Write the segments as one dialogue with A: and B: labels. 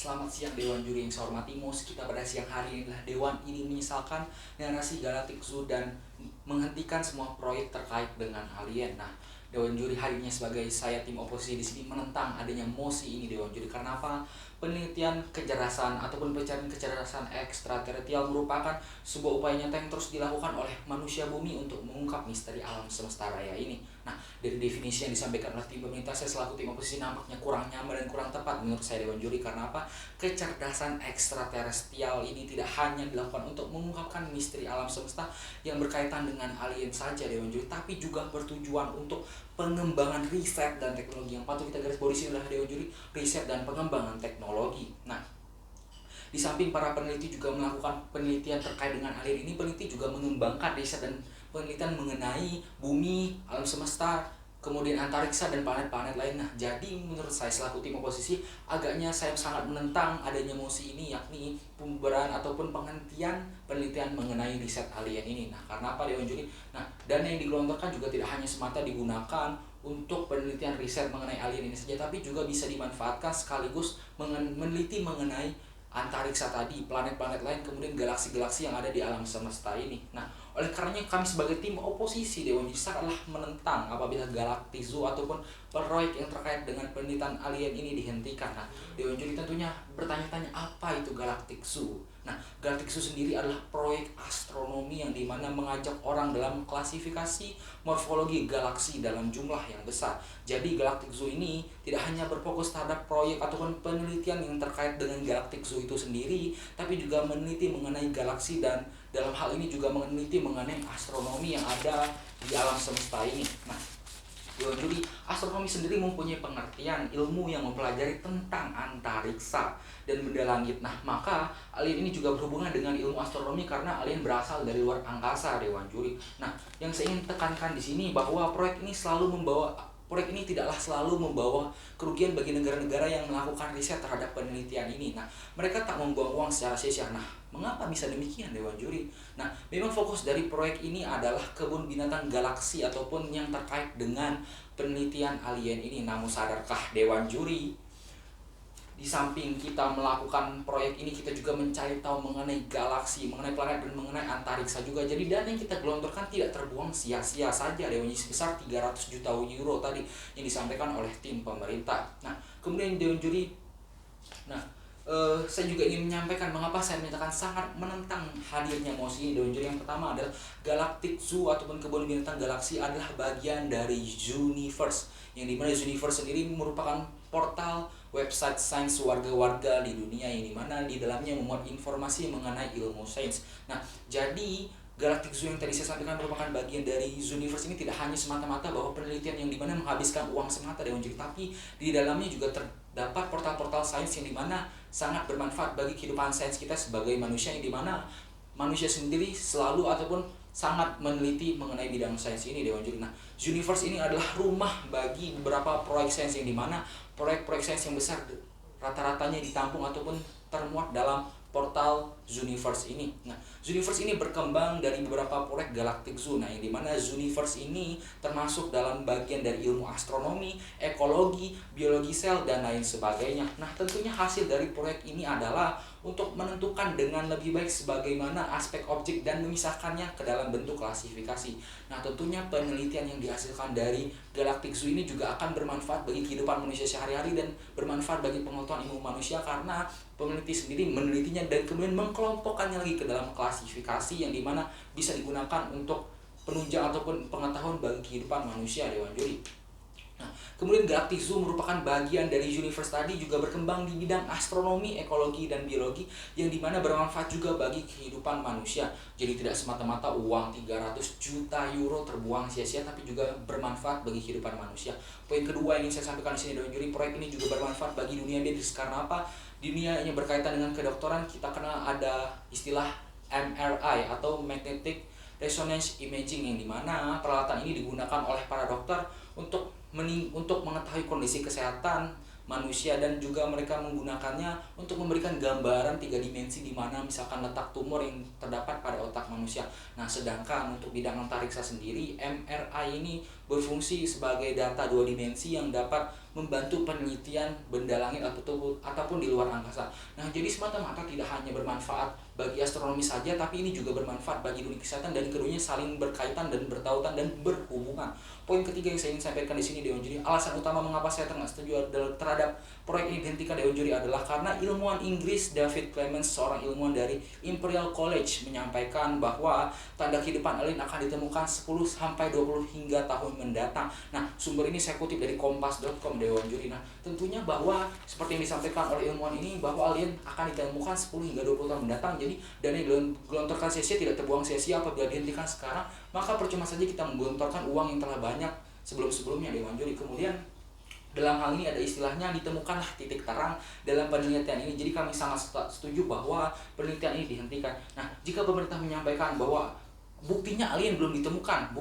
A: Selamat siang Dewan Juri yang saya hormati. Mosi kita pada siang hari ini adalah Dewan ini menyesalkan narasi Galactic Zoo dan menghentikan semua proyek terkait dengan alien. Nah, Dewan Juri hari ini sebagai saya tim oposisi di sini menentang adanya mosi ini Dewan Juri. Karena apa? Penelitian kecerdasan ataupun pencarian kecerdasan ekstraterestrial merupakan sebuah upaya nyata yang terus dilakukan oleh manusia bumi untuk mengungkap misteri alam semesta raya ini. Nah, dari definisi yang disampaikan oleh tim pemerintah, saya selaku tim oposisi nampaknya kurang nyaman dan kurang tepat menurut saya Dewan Juri. Karena apa? Kecerdasan ekstraterestrial ini tidak hanya dilakukan untuk mengungkapkan misteri alam semesta yang berkaitan dengan alien saja Dewan Juri, tapi juga bertujuan untuk pengembangan riset dan teknologi. Yang patut kita garis bawahi di sini adalah Dewan Juri, riset dan pengembangan teknologi. Nah, di samping para peneliti juga melakukan penelitian terkait dengan alien ini, peneliti juga mengembangkan riset dan penelitian mengenai bumi, alam semesta, kemudian antariksa dan planet-planet lain. Nah, jadi menurut saya selaku tim oposisi, agaknya saya sangat menentang adanya mosi ini, yakni pembubaran ataupun penghentian penelitian mengenai riset alien ini. Nah, karena apa Dewan Juri? Nah, dana yang digelontorkan juga tidak hanya semata digunakan untuk penelitian riset mengenai alien ini saja, tapi juga bisa dimanfaatkan sekaligus meneliti mengenai antariksa tadi, planet-planet lain, kemudian galaksi-galaksi yang ada di alam semesta ini. Nah, oleh karenanya kami sebagai tim oposisi Dewan Juri sangatlah menentang apabila Galactic Zoo ataupun proyek yang terkait dengan penelitian alien ini dihentikan. Nah, Dewan Juri tentunya bertanya-tanya apa itu Galactic Zoo. Nah, Galactic Zoo sendiri adalah proyek astronomi yang dimana mengajak orang dalam klasifikasi morfologi galaksi dalam jumlah yang besar. Jadi Galactic Zoo ini tidak hanya berfokus terhadap proyek ataupun penelitian yang terkait dengan Galactic Zoo itu sendiri, tapi juga meneliti mengenai galaksi dan dalam hal ini juga meneliti mengenai astronomi yang ada di alam semesta ini. Nah, jadi astronomi sendiri mempunyai pengertian ilmu yang mempelajari tentang antariksa dan benda langit. Nah, maka alien ini juga berhubungan dengan ilmu astronomi karena alien berasal dari luar angkasa Dewan Juri. Nah, yang saya ingin tekankan di sini bahwa proyek ini tidaklah selalu membawa kerugian bagi negara-negara yang melakukan riset terhadap penelitian ini. Nah, mereka tak membuang uang secara sia-sia. Nah, mengapa bisa demikian Dewan Juri? Nah, memang fokus dari proyek ini adalah kebun binatang galaksi ataupun yang terkait dengan penelitian alien ini. Namun sadarkah Dewan Juri, di samping kita melakukan proyek ini, kita juga mencari tahu mengenai galaksi, mengenai planet, dan mengenai antariksa juga. Jadi dana yang kita gelontorkan tidak terbuang sia-sia saja Dewan Juri, sebesar 300 juta euro tadi yang disampaikan oleh tim pemerintah. Nah, kemudian Dewan Juri, saya juga ingin menyampaikan mengapa saya menyatakan sangat menentang hadirnya mosi ini Dewan Juri. Yang pertama adalah Galactic Zoo ataupun kebun binatang galaksi adalah bagian dari Zooniverse, yang dimana Zooniverse sendiri merupakan portal website sains warga-warga di dunia yang dimana di dalamnya memuat informasi mengenai ilmu sains. Nah, jadi Galactic Zoo yang tadi saya sampaikan merupakan bagian dari Zooniverse ini tidak hanya semata-mata bahwa penelitian yang dimana menghabiskan uang semata Dewan Juri, tapi di dalamnya juga terdapat portal-portal sains yang dimana sangat bermanfaat bagi kehidupan sains kita sebagai manusia, yang dimana manusia sendiri selalu ataupun sangat meneliti mengenai bidang sains ini Dewan Juri. Nah, Zooniverse ini adalah rumah bagi beberapa proyek sains yang dimana proyek-proyek sains yang besar rata-ratanya ditampung ataupun termuat dalam portal Zooniverse ini. Nah, Zooniverse ini berkembang dari beberapa proyek Galactic Zoo. Nah, yang dimana Zooniverse ini termasuk dalam bagian dari ilmu astronomi, ekologi, biologi sel, dan lain sebagainya. Nah, tentunya hasil dari proyek ini adalah untuk menentukan dengan lebih baik sebagaimana aspek objek dan memisahkannya ke dalam bentuk klasifikasi. Nah, tentunya penelitian yang dihasilkan dari Galactic Zoo ini juga akan bermanfaat bagi kehidupan manusia sehari-hari dan bermanfaat bagi pengetahuan ilmu manusia, karena peneliti sendiri menelitinya dan kemudian mengkelompokkannya lagi ke dalam klasifikasi yang dimana bisa digunakan untuk penunjang ataupun pengetahuan bagi kehidupan manusia Dewan Juri. Nah, kemudian Galactic Zoo merupakan bagian dari Zooniverse tadi, juga berkembang di bidang astronomi, ekologi, dan biologi yang dimana bermanfaat juga bagi kehidupan manusia. Jadi tidak semata-mata uang 300 juta euro terbuang sia-sia, tapi juga bermanfaat bagi kehidupan manusia. Poin kedua yang ingin saya sampaikan di sini Dewan Juri, proyek ini juga bermanfaat bagi dunia medis. Karena apa? Dunia yang berkaitan dengan kedokteran, kita kenal ada istilah MRI atau Magnetic Resonance Imaging, yang dimana peralatan ini digunakan oleh para dokter untuk mengetahui kondisi kesehatan manusia, dan juga mereka menggunakannya untuk memberikan gambaran 3 dimensi di mana misalkan letak tumor yang terdapat pada otak manusia. Nah, sedangkan untuk bidang antariksa sendiri, MRI ini berfungsi sebagai data 2 dimensi yang dapat membantu penelitian benda langit ataupun di luar angkasa. Nah, jadi semata-mata tidak hanya bermanfaat bagi astronomi saja, tapi ini juga bermanfaat bagi dunia kesehatan, dan keduanya saling berkaitan dan bertautan dan berhubungan. Poin ketiga yang saya ingin sampaikan di sini, Dewan Juri, alasan utama mengapa saya tengah setuju terhadap proyek ini dihentikan, Dewan Juri, adalah karena ilmuwan Inggris David Clements, seorang ilmuwan dari Imperial College, menyampaikan bahwa tanda kehidupan alien akan ditemukan 10-20 hingga tahun mendatang. Nah, sumber ini saya kutip dari kompas.com, Dewan Juri. Nah, tentunya bahwa seperti yang disampaikan oleh ilmuwan ini, bahwa alien akan ditemukan 10 hingga 20 tahun mendatang. Jadi dana yang digelontorkan sia-sia tidak terbuang sia-sia apabila dihentikan sekarang, maka percuma saja kita menggelontorkan uang yang telah banyak sebelum-sebelumnya, Dewan Juri. Kemudian dalam hal ini ada istilahnya ditemukanlah titik terang dalam penelitian ini. Jadi kami sangat setuju bahwa penelitian ini dihentikan. Nah, jika pemerintah menyampaikan bahwa buktinya alien belum ditemukan,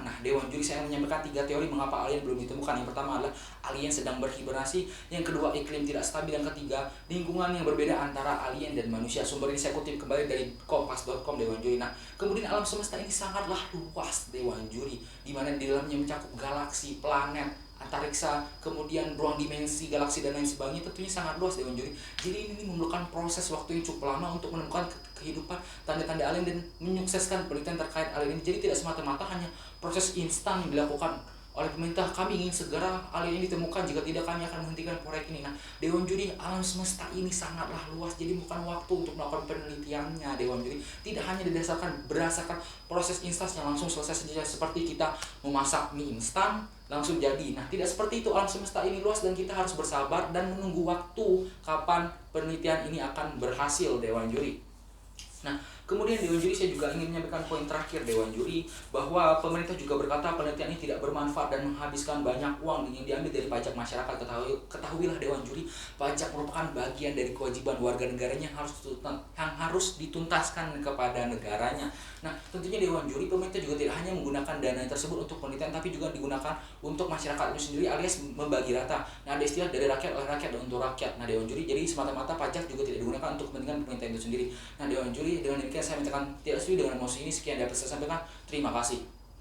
A: Nah, Dewan Juri, saya menyampaikan 3 teori mengapa alien belum ditemukan. Yang pertama adalah alien sedang berhibernasi, yang kedua iklim tidak stabil, yang ketiga lingkungan yang berbeda antara alien dan manusia. Sumber ini saya kutip kembali dari kompas.com, Dewan Juri. Nah, kemudian alam semesta ini sangatlah luas, Dewan Juri, di mana di dalamnya mencakup galaksi, planet, antariksa, kemudian ruang dimensi, galaksi, dan lain sebagainya. Tentunya sangat luas, Dewan Juri. Jadi ini memerlukan proses waktu yang cukup lama untuk menemukan kehidupan, tanda-tanda alien, dan menyukseskan penelitian terkait alien ini. Jadi tidak semata-mata hanya proses instan yang dilakukan oleh pemerintah. Kami ingin segera alien ini ditemukan, jika tidak kami akan menghentikan proyek ini. Nah, Dewan Juri, alam semesta ini sangatlah luas, jadi bukan waktu untuk melakukan penelitiannya, Dewan Juri. Tidak hanya berdasarkan proses instan yang langsung selesai saja, seperti kita memasak mie instan langsung jadi. Nah, tidak seperti itu. Alam semesta ini luas dan kita harus bersabar dan menunggu waktu kapan penelitian ini akan berhasil, Dewan Juri. Nah, kemudian Dewan Juri, saya juga ingin menyampaikan poin terakhir, Dewan Juri, bahwa pemerintah juga berkata penelitian ini tidak bermanfaat dan menghabiskan banyak uang yang diambil dari pajak masyarakat. Ketahuilah, Dewan Juri, pajak merupakan bagian dari kewajiban warga negaranya yang harus dituntaskan kepada negaranya. Nah, tentunya, Dewan Juri, pemerintah juga tidak hanya menggunakan dana tersebut untuk penelitian, tapi juga digunakan untuk masyarakat itu sendiri, alias membagi rata. Nah, ada istilah dari rakyat oleh rakyat dan untuk rakyat. Nah, Dewan Juri, jadi semata-mata pajak juga tidak digunakan untuk kepentingan pemerintah itu sendiri. Nah, Dewan Juri, dengan demikian saya mintakan tidak setuju dengan mosi ini. Sekian dapat saya sampaikan. Terima kasih.